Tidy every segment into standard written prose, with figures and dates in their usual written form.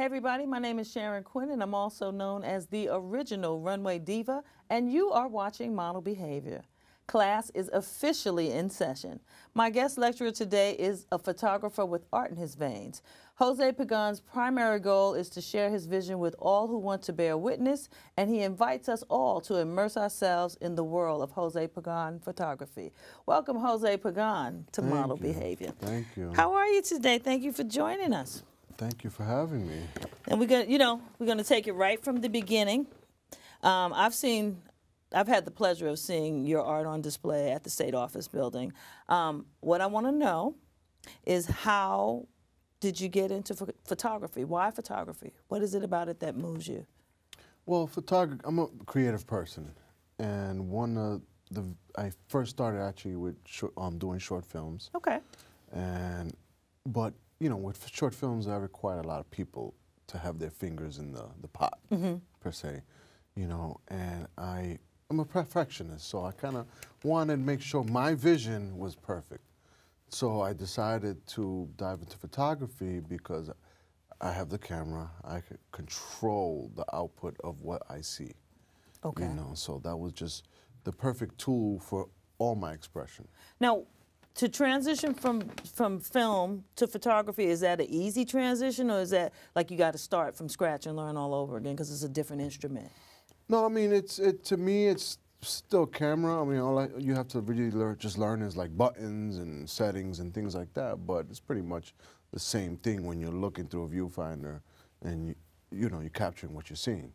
Hey everybody, my name is Sharon Quinn and I'm also known as the original runway diva, and you are watching Model Behavior. Class is officially in session. My guest lecturer today is a photographer with art in his veins. Jose Pagan's primary goal is to share his vision with all who want to bear witness, and he invites us all to immerse ourselves in the world of Jose Pagan photography. Welcome, Jose Pagan, to Model Behavior. Thank you. How are you today? Thank you for joining us. Thank you for having me. And we're gonna take it right from the beginning. I've had the pleasure of seeing your art on display at the State Office Building. What I want to know is, how did you get into photography? Why photography? What is it about it that moves you? Well, I'm a creative person, and I first started actually with doing short films. Okay. But you know, with short films, I require a lot of people to have their fingers in the pot, per se. You know, and I'm a perfectionist, so I kind of wanted to make sure my vision was perfect. So I decided to dive into photography because I have the camera. I could control the output of what I see. Okay. You know, so that was just the perfect tool for all my expression. Now, to transition from film to photography, is that an easy transition, or is that like you got to start from scratch and learn all over again because it's a different instrument? No, I mean, to me, it's still camera. I mean, all you have to really learn is like buttons and settings and things like that. But it's pretty much the same thing when you're looking through a viewfinder and you're capturing what you're seeing.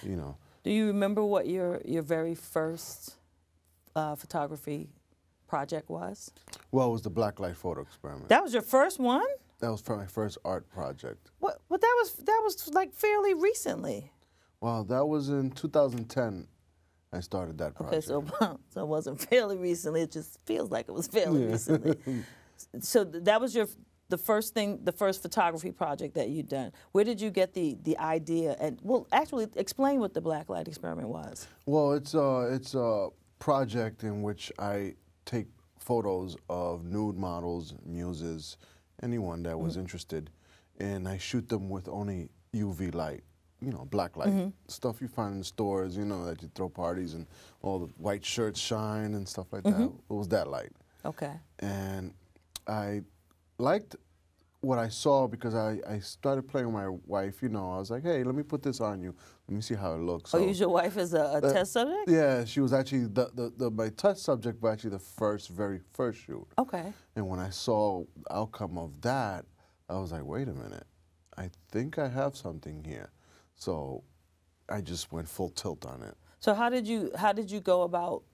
You know. Do you remember what your very first photography project was? Well, it was the Blacklight photo experiment. That was your first one? That was my first art project. What? But that was like fairly recently. Well, that was in 2010. I started that project. Okay, so it wasn't fairly recently. It just feels like it was fairly recently. So that was the first photography project that you'd done. Where did you get the idea? And well, actually, explain what the Blacklight experiment was. Well, it's a project in which I take photos of nude models, muses, anyone that was interested, and I shoot them with only UV light. You know, black light, stuff you find in stores, you know, that you throw parties and all the white shirts shine and stuff like that. It was that light. Okay. And I liked what I saw because I started playing with my wife, you know. I was like, hey, let me put this on you. Let me see how it looks. So, use your wife as a test subject? Yeah, she was actually my test subject, but actually the very first shoot. Okay. And when I saw the outcome of that, I was like, wait a minute. I think I have something here. So I just went full tilt on it. So how did you go about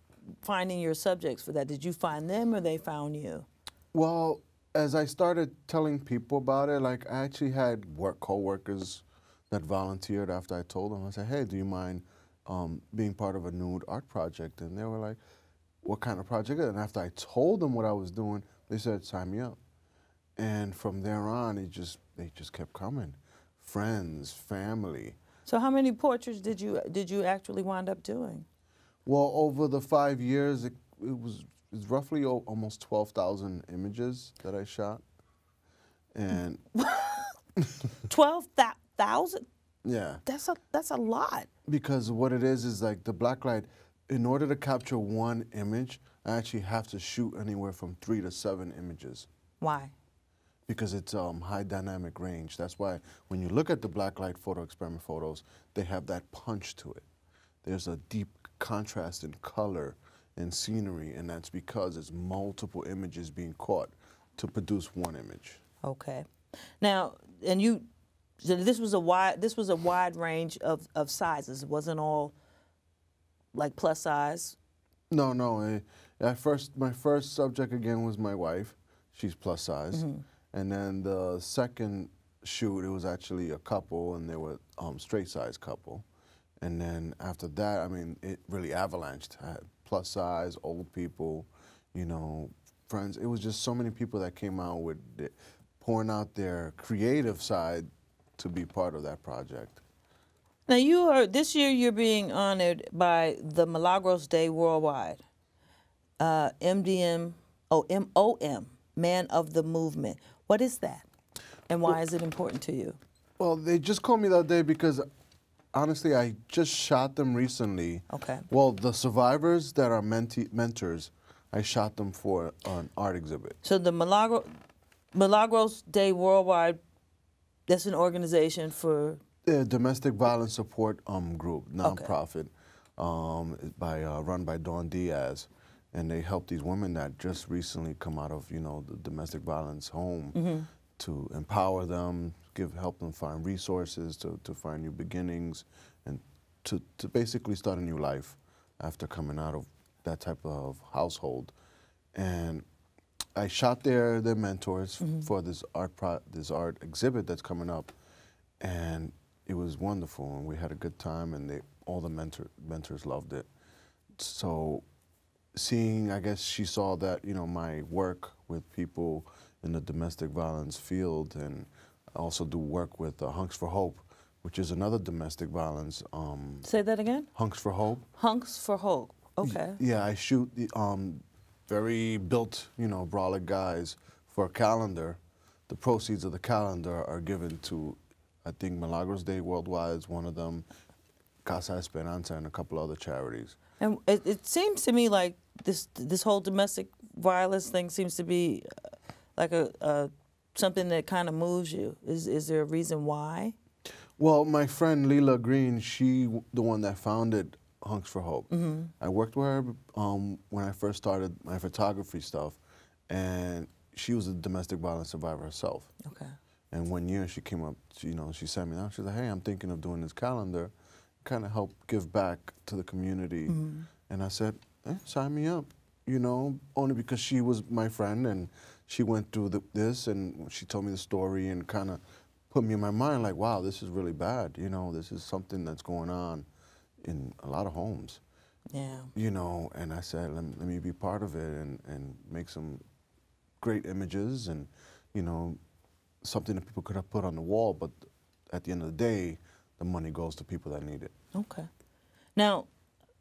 finding your subjects for that? Did you find them or they found you? Well, as I started telling people about it, like I actually had co-workers that volunteered after I told them. I said, hey, do you mind being part of a nude art project? And they were like, what kind of project is it? And after I told them what I was doing, they said, sign me up. And from there on, they just kept coming. Friends, family. So how many portraits did you actually wind up doing? Well, over the 5 years, it was roughly almost 12,000 images that I shot. And 12,000? Yeah. That's a lot. Because what it is like the Blacklight, in order to capture one image, I actually have to shoot anywhere from 3 to 7 images. Why? Because it's high dynamic range. That's why when you look at the Blacklight photo experiment photos, they have that punch to it. There's a deep contrast in color and scenery, and that's because it's multiple images being caught to produce one image. Okay. Now, this was a wide range of sizes. It wasn't all like plus size. No. My first subject again was my wife. She's plus size. And then the second shoot, it was actually a couple, and they were straight size couple. And then after that, I mean, it really avalanched. I had plus size, old people, you know, friends. It was just so many people that came out with pouring out their creative side to be part of that project. Now this year you're being honored by the Milagros Day Worldwide, MOM, Man of the Movement. What is that, and why is it important to you? Well, they just called me the other day because, honestly, I just shot them recently. Okay. Well, the survivors that are mentors, I shot them for an art exhibit. So the Milagros Day Worldwide, that's an organization for? Domestic violence support group, nonprofit, run by Dawn Diaz. And they help these women that just recently come out of, the domestic violence home to empower them, help them find resources, to find new beginnings, and to basically start a new life after coming out of that type of household. And I shot their mentors for this art exhibit that's coming up, and it was wonderful, and we had a good time, and all the mentors loved it. So I guess she saw that, my work with people in the domestic violence field, and I also do work with Hunks for Hope, which is another domestic violence. Say that again? Hunks for Hope. Hunks for Hope, okay. Yeah, I shoot the very built, brolic guys for a calendar. The proceeds of the calendar are given to, I think, Milagros Day Worldwide is one of them, Casa Esperanza, and a couple other charities. And it seems to me like this whole domestic violence thing seems to be like something that kind of moves you. Is there a reason why? Well, my friend Leela Green, she the one that founded Hunks for Hope. I worked with her when I first started my photography stuff, and she was a domestic violence survivor herself. Okay. And one year she came up, she sent me out. She said, "Hey, I'm thinking of doing this calendar, kind of help give back to the community." And I said, sign me up, only because she was my friend and she went through this, and she told me the story and kind of put me in my mind like, wow, this is really bad. This is something that's going on in a lot of homes. Yeah. And I said, let me be part of it and make some great images and, something that people could have put on the wall, but at the end of the day, the money goes to people that need it. Okay. Now,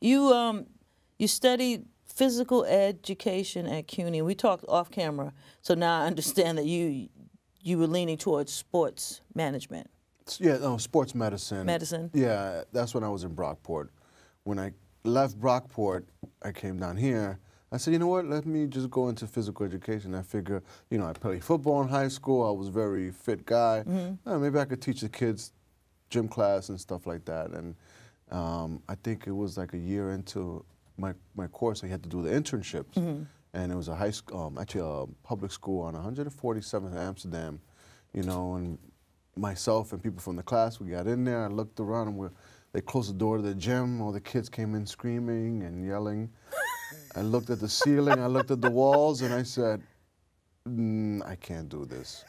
you studied physical education at CUNY. We talked off camera, so now I understand that you were leaning towards sports management. Yeah, no, sports medicine. Medicine? Yeah, that's when I was in Brockport. When I left Brockport, I came down here. I said, you know what, let me just go into physical education. I figure, I played football in high school. I was a very fit guy. Maybe I could teach the kids gym class and stuff like that. And I think it was like a year into my course, I had to do the internships. And it was a high school, actually a public school on 147th in Amsterdam, and myself and people from the class, we got in there, I looked around, and they closed the door to the gym, all the kids came in screaming and yelling. I looked at the ceiling, I looked at the walls, and I said, I can't do this.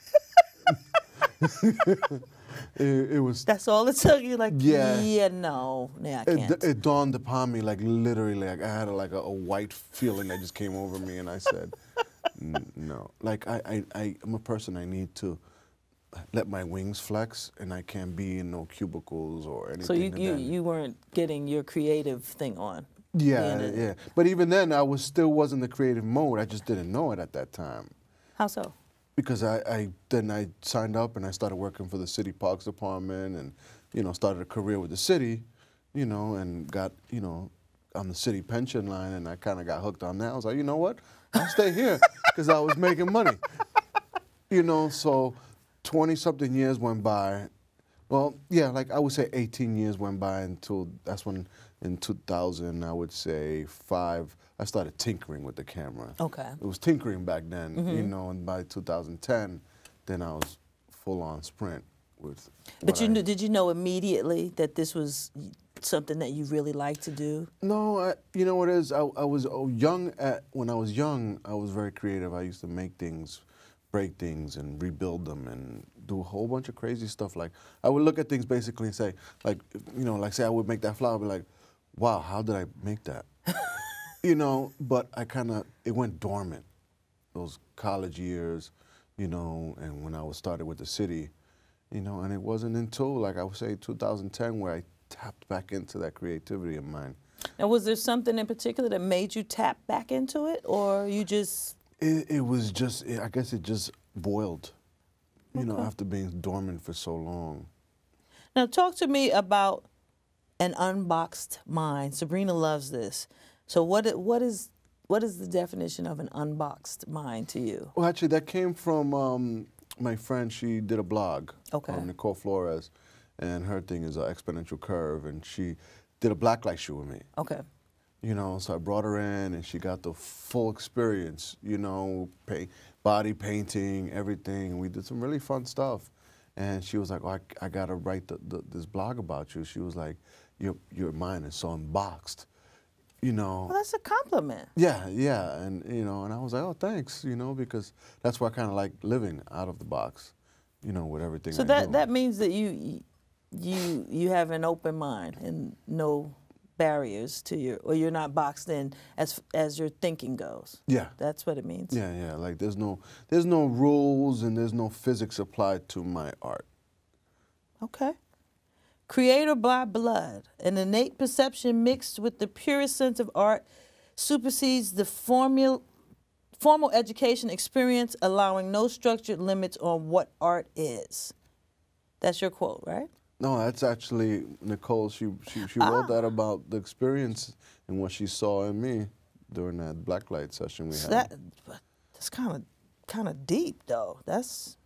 It was. That's all it took. You like, yeah, no, I can't. It dawned upon me, like literally, like I had a white feeling that just came over me, and I said, no. Like I'm a person. I need to let my wings flex, and I can't be in no cubicles or anything. So you weren't getting your creative thing on. Yeah. But even then, I still wasn't in the creative mode. I just didn't know it at that time. How so? Because then I signed up and I started working for the city parks department and, started a career with the city, and got, on the city pension line, and I kind of got hooked on that. I was like, you know what? I'll stay here because I was making money. So 20-something years went by. Well, yeah, like I would say 18 years went by until that's when in 2000, I would say 5, I started tinkering with the camera. Okay. It was tinkering back then, and by 2010, then I was full on sprint with. But did you know immediately that this was something that you really liked to do? No, you know what it is? I was young when I was young, I was very creative. I used to make things, break things, and rebuild them, and do a whole bunch of crazy stuff. Like I would look at things basically and say, like say I would make that flower, I'd be like, wow, how did I make that? But it went dormant, those college years, and when I was started with the city, and it wasn't until, like I would say, 2010 where I tapped back into that creativity of mine. And was there something in particular that made you tap back into it, or you just? It was just, I guess it just boiled, after being dormant for so long. Now, talk to me about an unboxed mind. Sabrina loves this. So what is the definition of an unboxed mind to you? Well, actually, that came from my friend. She did a blog, Okay. Nicole Flores, and her thing is exponential curve, and she did a blacklight shoot with me. Okay. You know, so I brought her in, and she got the full experience. You know, body painting, everything. We did some really fun stuff, and she was like, "Oh, I gotta write this blog about you." She was like, "Your mind is so unboxed." You know. Well, that's a compliment. Yeah, yeah, and you know, and I was like, "Oh, thanks," you know, because that's why I kind of like living out of the box, you know, with everything. So that means that you have an open mind and no barriers to or you're not boxed in as your thinking goes. Yeah, that's what it means. Yeah, yeah. Like there's no rules and there's no physics applied to my art. Okay. Creator by blood, an innate perception mixed with the purest sense of art supersedes the formal education experience, allowing no structured limits on what art is. That's your quote, right? No, that's actually Nicole. She wrote that about the experience and what she saw in me during that Blacklight session we had. That's kind of deep, though. That's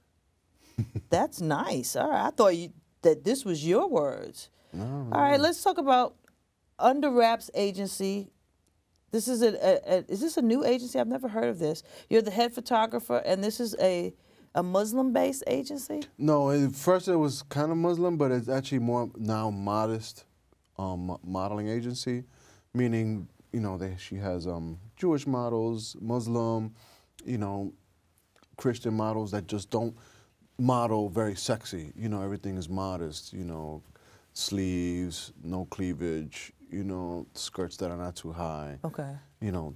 nice. All right, I thought that this was your words. No. All right, let's talk about Under Wraps Agency. This is is this a new agency? I've never heard of this. You're the head photographer, and this is a Muslim-based agency? No, at first it was kind of Muslim, but it's actually more now modest modeling agency, meaning, you know, she has Jewish models, Muslim, you know, Christian models that just don't model very sexy. You know, everything is modest, you know, sleeves, no cleavage, you know, skirts that are not too high. Okay. You know,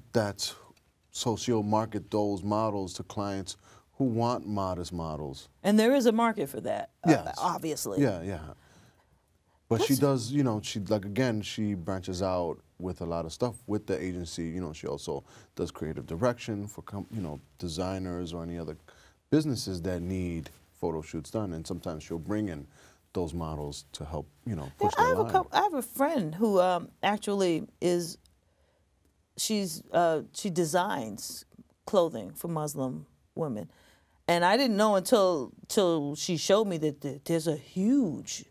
so she'll market those models to clients who want modest models. And there is a market for that, yes. Obviously. Yeah, yeah. But she does, you know, she branches out with a lot of stuff with the agency. You know, she also does creative direction for, you know, designers or any other businesses that need photo shoots done. And sometimes she'll bring in those models to help, you know, push their line. I have a friend who actually she designs clothing for Muslim women. And I didn't know until she showed me that there's a huge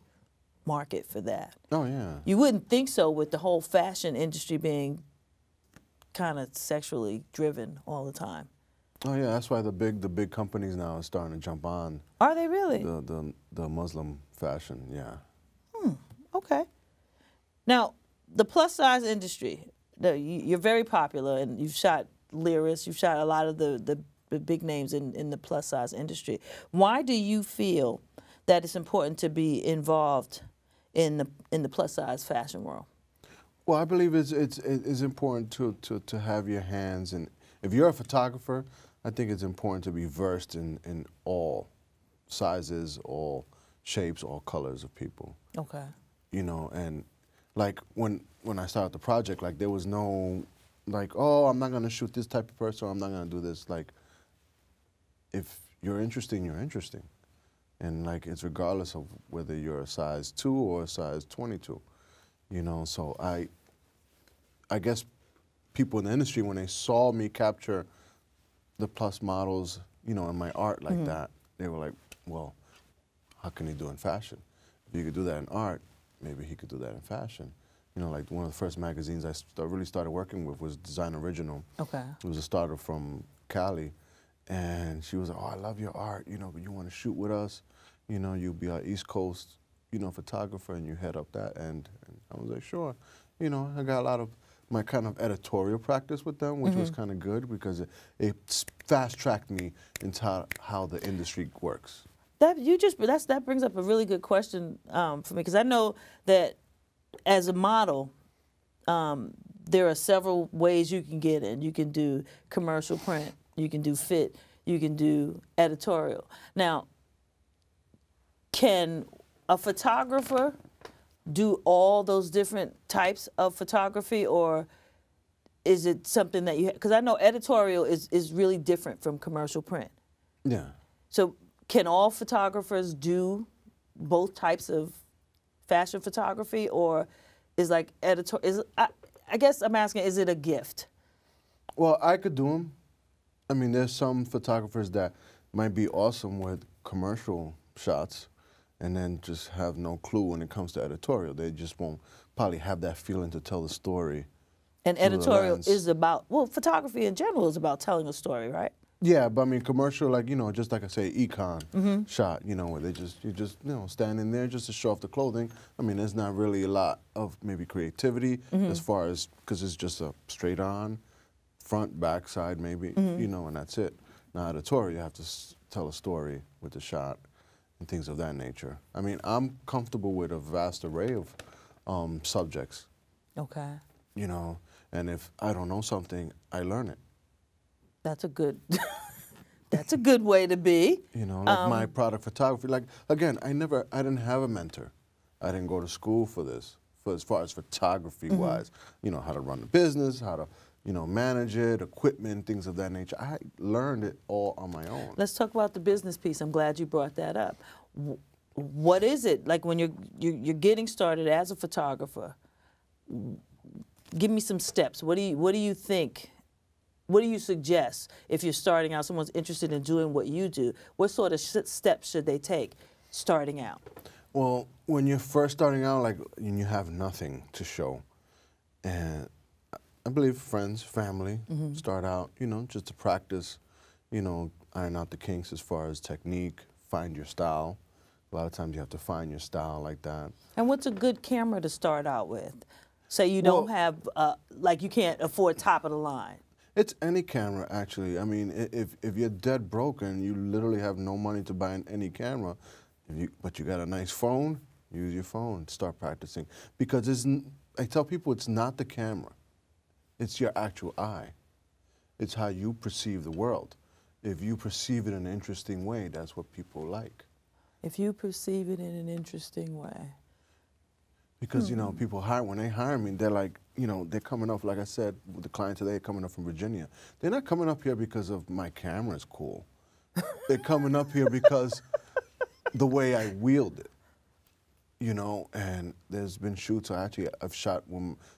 market for that. Oh, yeah. You wouldn't think so with the whole fashion industry being kind of sexually driven all the time. Oh, yeah, that's why the big companies now are starting to jump on. Are they really? The Muslim fashion, yeah. Okay. Now, the plus-size industry, you're very popular, and you've shot lyrics, you've shot a lot of the big names in the plus-size industry. Why do you feel that it's important to be involved in the plus-size fashion world? Well, I believe it's important to have your hands in. If you're a photographer, I think it's important to be versed in all sizes, all shapes, all colors of people. Okay. You know, and like when I started the project, like there was no like, oh, I'm not gonna shoot this type of person, or I'm not gonna do this. Like, if you're interesting, you're interesting. And like, it's regardless of whether you're a size 2 or a size 22, you know? So I guess people in the industry, when they saw me capture the plus models, you know, in my art like that, they were like, well, how can he do in fashion? If you could do that in art, maybe he could do that in fashion. You know, like one of the first magazines I really started working with was Design Original. Okay. It was a starter from Cali. And she was like, oh, I love your art, you know, but you want to shoot with us? You know, you'll be our East Coast, you know, photographer, and you head up that end. And I was like, sure. You know, I got a lot of my kind of editorial practice with them, which was kind of good because it fast-tracked me into how the industry works. That brings up a really good question for me, because I know that as a model, there are several ways you can get in. You can do commercial print, you can do fit, you can do editorial. Now, can a photographer do all those different types of photography, or is it something that you, because I know editorial is really different from commercial print. Yeah. So can all photographers do both types of fashion photography, or is like editor? I guess I'm asking, is it a gift? Well, I could do them. I mean, there's some photographers that might be awesome with commercial shots and then just have no clue when it comes to editorial. They just won't probably have that feeling to tell the story. And editorial is about, well, photography in general is about telling a story, right? Yeah, but I mean, commercial, like, you know, just like I say, econ shot, you know, where you just, you know, standing there just to show off the clothing. I mean, there's not really a lot of maybe creativity as far as, because it's just a straight on, front, back, side maybe, you know, and that's it. Now, editorial, you have to tell a story with the shot and things of that nature. I mean, I'm comfortable with a vast array of subjects. Okay. You know, and if I don't know something, I learn it. That's a good, that's a good way to be. You know, like my product photography. Like, again, I didn't have a mentor. I didn't go to school for this, for as far as photography-wise. You know, how to run the business, how to, you know, manage it, equipment, things of that nature. I learned it all on my own. Let's talk about the business piece. I'm glad you brought that up. What is it, like when you're getting started as a photographer? Give me some steps. What do you think? What do you suggest if you're starting out, someone's interested in doing what you do? What sort of steps should they take starting out? Well, when you're first starting out, like, and you have nothing to show, and I believe friends, family, start out, you know, just to practice, you know, iron out the kinks as far as technique, find your style. A lot of times you have to find your style like that. And what's a good camera to start out with? Say you don't have, like you can't afford top of the line. It's any camera, actually. I mean, if you're dead broken, you literally have no money to buy any camera, but you got a nice phone, use your phone, start practicing. Because I tell people it's not the camera, it's your actual eye. It's how you perceive the world. If you perceive it in an interesting way, that's what people like. If you perceive it in an interesting way. Because, you know, people when they hire me, they're like, you know, they're coming up, like I said, with the client today, coming up from Virginia. They're not coming up here because of my camera's cool. They're coming up here because the way I wield it, you know, and there's been shoots, I've shot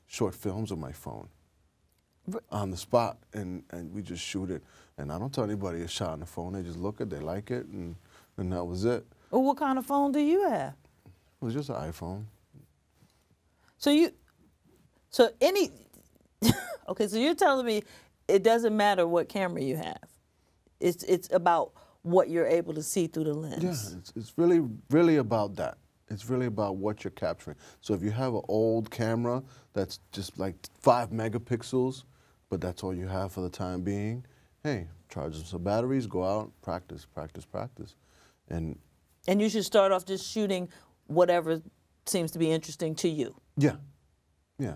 short films with my phone on the spot, and we just shoot it. And I don't tell anybody it's shot on the phone. They just look at it, they like it, and that was it. Well, what kind of phone do you have? It was just an iPhone. Okay, so you're telling me it doesn't matter what camera you have. It's about what you're able to see through the lens. Yeah, it's really, really about that. It's really about what you're capturing. So if you have an old camera that's just like 5 megapixels, but that's all you have for the time being, hey, charge some batteries, go out, practice, practice, practice. And you should start off just shooting whatever seems to be interesting to you. Yeah, yeah.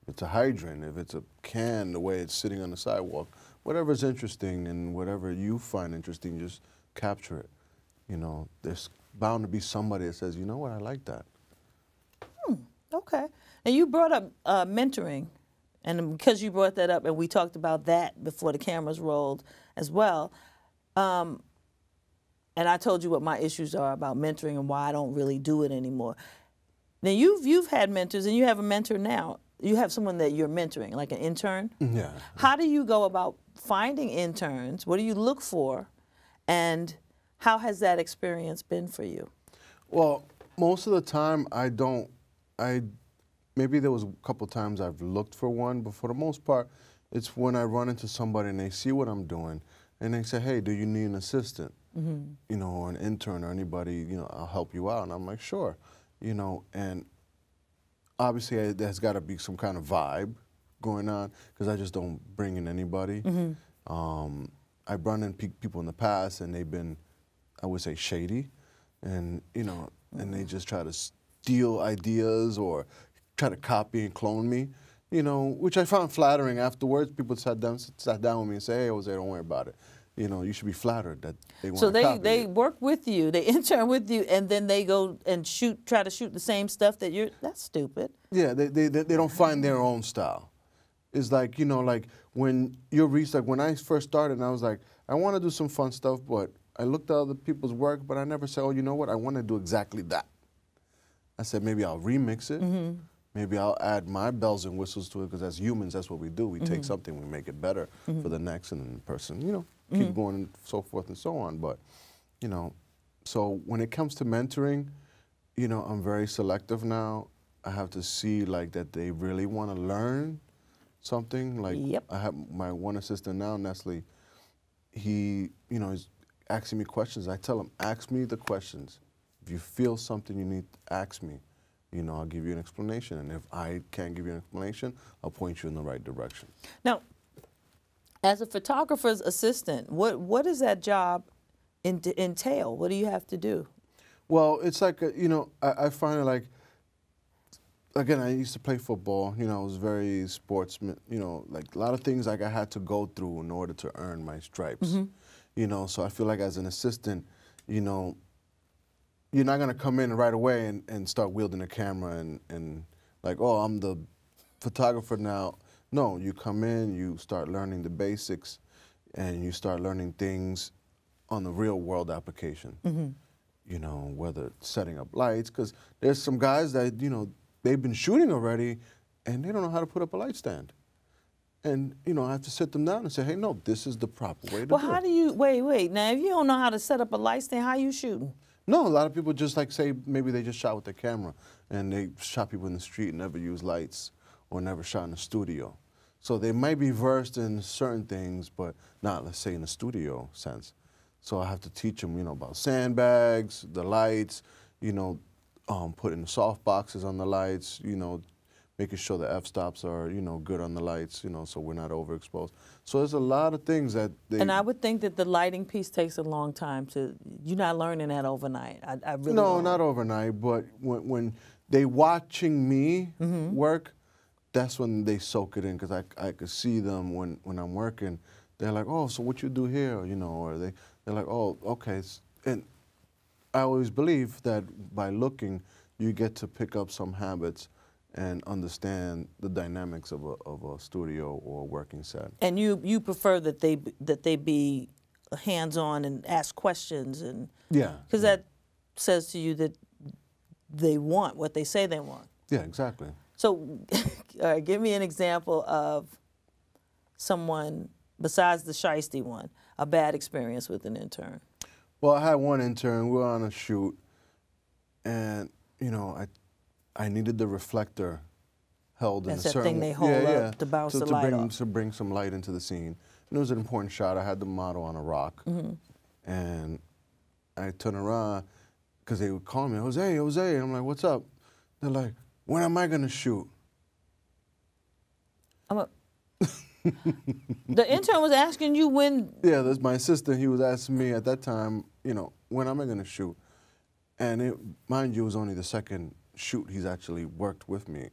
If it's a hydrant, if it's a can, the way it's sitting on the sidewalk, whatever's interesting and whatever you find interesting, just capture it. You know, there's bound to be somebody that says, you know what, I like that. Okay. And you brought up mentoring, and because you brought that up, and we talked about that before the cameras rolled as well, and I told you what my issues are about mentoring and why I don't really do it anymore. Now, you've had mentors, and you have a mentor now. You have someone that you're mentoring, like an intern? Yeah. How do you go about finding interns? What do you look for? And how has that experience been for you? Well, most of the time, maybe there was a couple times I've looked for one, but for the most part, it's when I run into somebody and they see what I'm doing, and they say, hey, do you need an assistant? You know, or an intern or anybody, you know, I'll help you out. And I'm like, sure. You know, and obviously there's got to be some kind of vibe going on, because I just don't bring in anybody. I've run in people in the past, and they've been, I would say, shady, and, you know, and they just try to steal ideas or try to copy and clone me, you know, which I found flattering afterwards. People sat down with me and say, hey, Jose, don't worry about it. You know, you should be flattered that they want to copy. So they work with you, they intern with you, and then they go and try to shoot the same stuff that that's stupid. Yeah, they don't find their own style. It's like, you know, like when when I first started, I was like, I want to do some fun stuff, but I looked at other people's work, but I never said, oh, you know what, I want to do exactly that. I said maybe I'll remix it. Maybe I'll add my bells and whistles to it, because as humans, that's what we do. We take something, we make it better for the next and the person, you know, keep going and so forth and so on. But, you know, so when it comes to mentoring, you know, I'm very selective now. I have to see like that they really want to learn something. Like I have my one assistant now, Nestle. He, you know, is asking me questions. I tell him, ask me the questions. If you feel something you need to ask me, you know, I'll give you an explanation. And if I can't give you an explanation, I'll point you in the right direction. Now, as a photographer's assistant, what does that job entail? What do you have to do? Well, it's like, you know, I find it like, again, I used to play football. You know, I was very sportsman, you know, like a lot of things like I had to go through in order to earn my stripes. You know, so I feel like as an assistant, you know, you're not going to come in right away and start wielding a camera and like, oh, I'm the photographer now. No, you come in, you start learning the basics, and you start learning things on the real world application. You know, whether setting up lights, because there's some guys that, you know, they've been shooting already, and they don't know how to put up a light stand. And, you know, I have to sit them down and say, hey, no, this is the proper way to do it. Well, how do you, wait, now if you don't know how to set up a light stand, how you shooting? No, a lot of people just like say maybe they just shot with their camera and they shot people in the street and never used lights or never shot in the studio. So they might be versed in certain things, but not, let's say, in the studio sense. So I have to teach them, you know, about sandbags, the lights, you know, putting the soft boxes on the lights, you know, making sure the f-stops are, you know, good on the lights, you know, so we're not overexposed. So there's a lot of things that they... And I would think that the lighting piece takes a long time to... You're not learning that overnight. I really No, don't. not overnight, but when they watching me work, that's when they soak it in, because I could see them when I'm working. They're like, oh, so what you do here, you know, or they're like, oh, okay. And I always believe that by looking, you get to pick up some habits and understand the dynamics of a studio or a working set. And you prefer that they be hands-on and ask questions, and because that says to you that they want what they say they want. Yeah, exactly. So, all right, give me an example of someone besides the shiesty one, a bad experience with an intern. Well, I had one intern. We were on a shoot, and you know, I needed the reflector held in a certain way. That's that thing they hold up to bounce the light off. To bring some light into the scene. And it was an important shot. I had the model on a rock, and I turned around because they would call me, Jose, Jose, and I'm like, what's up? They're like, when am I gonna shoot? The intern was asking you when. Yeah, that's my assistant. He was asking me at that time, you know, when am I gonna shoot? And mind you, it was only the second shoot he's actually worked with me.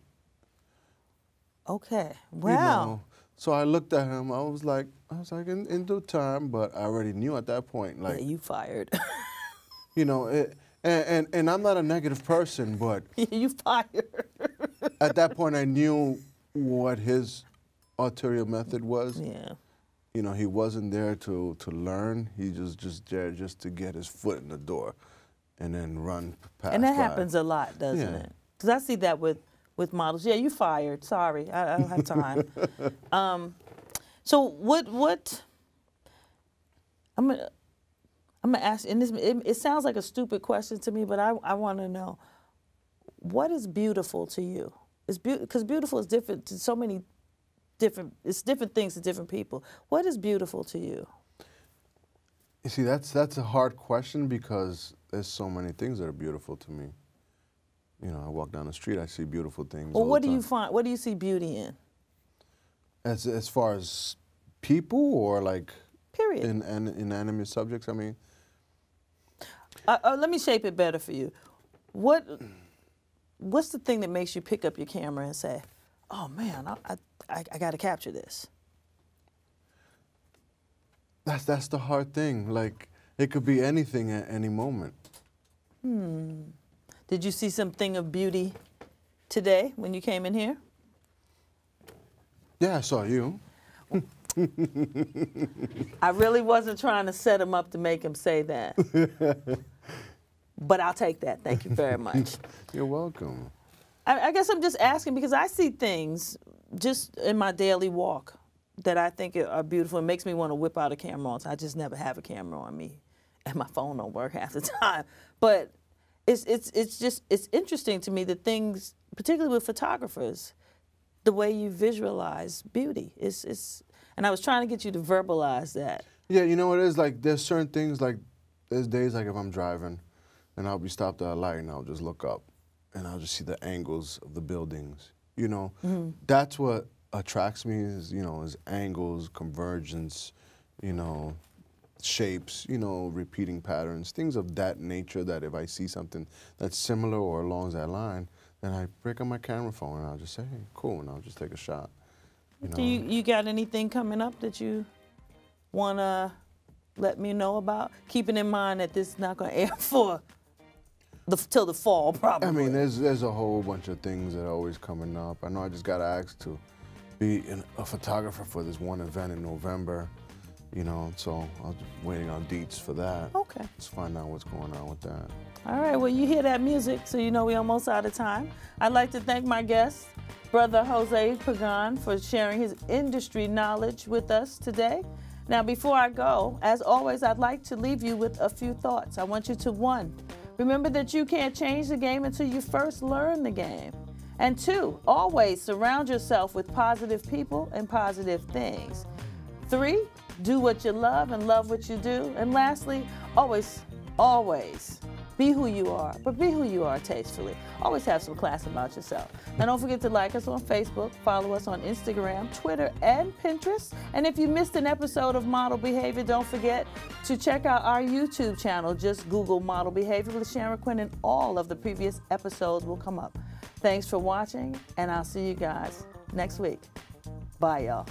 Okay, wow. You know, so I looked at him, I was like in due time, but I already knew at that point, like. Yeah, you fired. You know, and I'm not a negative person, but. You fired. At that point, I knew what his ulterior method was. Yeah. You know, he wasn't there to learn, he just there just to get his foot in the door. And then run past. And that happens a lot, doesn't it? Because I see that with models. Yeah, you fired. Sorry, I don't have time. So what? I'm gonna ask. And it sounds like a stupid question to me, but I want to know, what is beautiful to you? Because beautiful is different to so many different. It's different things to different people. What is beautiful to you? You see, that's a hard question, because there's so many things that are beautiful to me. You know, I walk down the street, I see beautiful things. Well, what do you find? What do you see beauty in? As far as people, or like. Period. In inanimate subjects, I mean. Let me shape it better for you. What's the thing that makes you pick up your camera and say, "Oh man, I got to capture this"? That's the hard thing. Like, it could be anything at any moment. Did you see something of beauty today when you came in here? Yeah, I saw you. I really wasn't trying to set him up to make him say that. but I'll take that. Thank you very much. You're welcome. I guess I'm just asking because I see things just in my daily walk that I think are beautiful. It makes me want to whip out a camera on. So I just never have a camera on me, and my phone don't work half the time. But it's interesting to me the things, particularly with photographers, the way you visualize beauty. And I was trying to get you to verbalize that. Yeah, you know what it is? Like, there's certain things, like, there's days, like, if I'm driving, and I'll be stopped at a light, and I'll just look up, and I'll just see the angles of the buildings, you know? That's what attracts me is, you know, is angles, convergence, you know, shapes, you know, repeating patterns, things of that nature that if I see something that's similar or along that line, then I break up my camera phone, and I'll just say, hey, cool, and I'll just take a shot. Do you got anything coming up that you want to let me know about? Keeping in mind that this is not going to air for till the fall, probably. I mean, there's a whole bunch of things that are always coming up. I know I just got asked to be a photographer for this one event in November, you know, so I'm just waiting on deets for that. Okay. Let's find out what's going on with that. All right, well, you hear that music, so you know we're almost out of time. I'd like to thank my guest, Brother Jose Pagan, for sharing his industry knowledge with us today. Now, before I go, as always, I'd like to leave you with a few thoughts. I want you to, 1, remember that you can't change the game until you first learn the game. And 2, always surround yourself with positive people and positive things. 3, do what you love and love what you do. And lastly, always be who you are, but be who you are tastefully. Always have some class about yourself. Now, don't forget to like us on Facebook, follow us on Instagram, Twitter, and Pinterest. And if you missed an episode of Model Behavior, don't forget to check out our YouTube channel. Just Google Model Behavior with Sharon Quinn, and all of the previous episodes will come up. Thanks for watching, and I'll see you guys next week. Bye, y'all.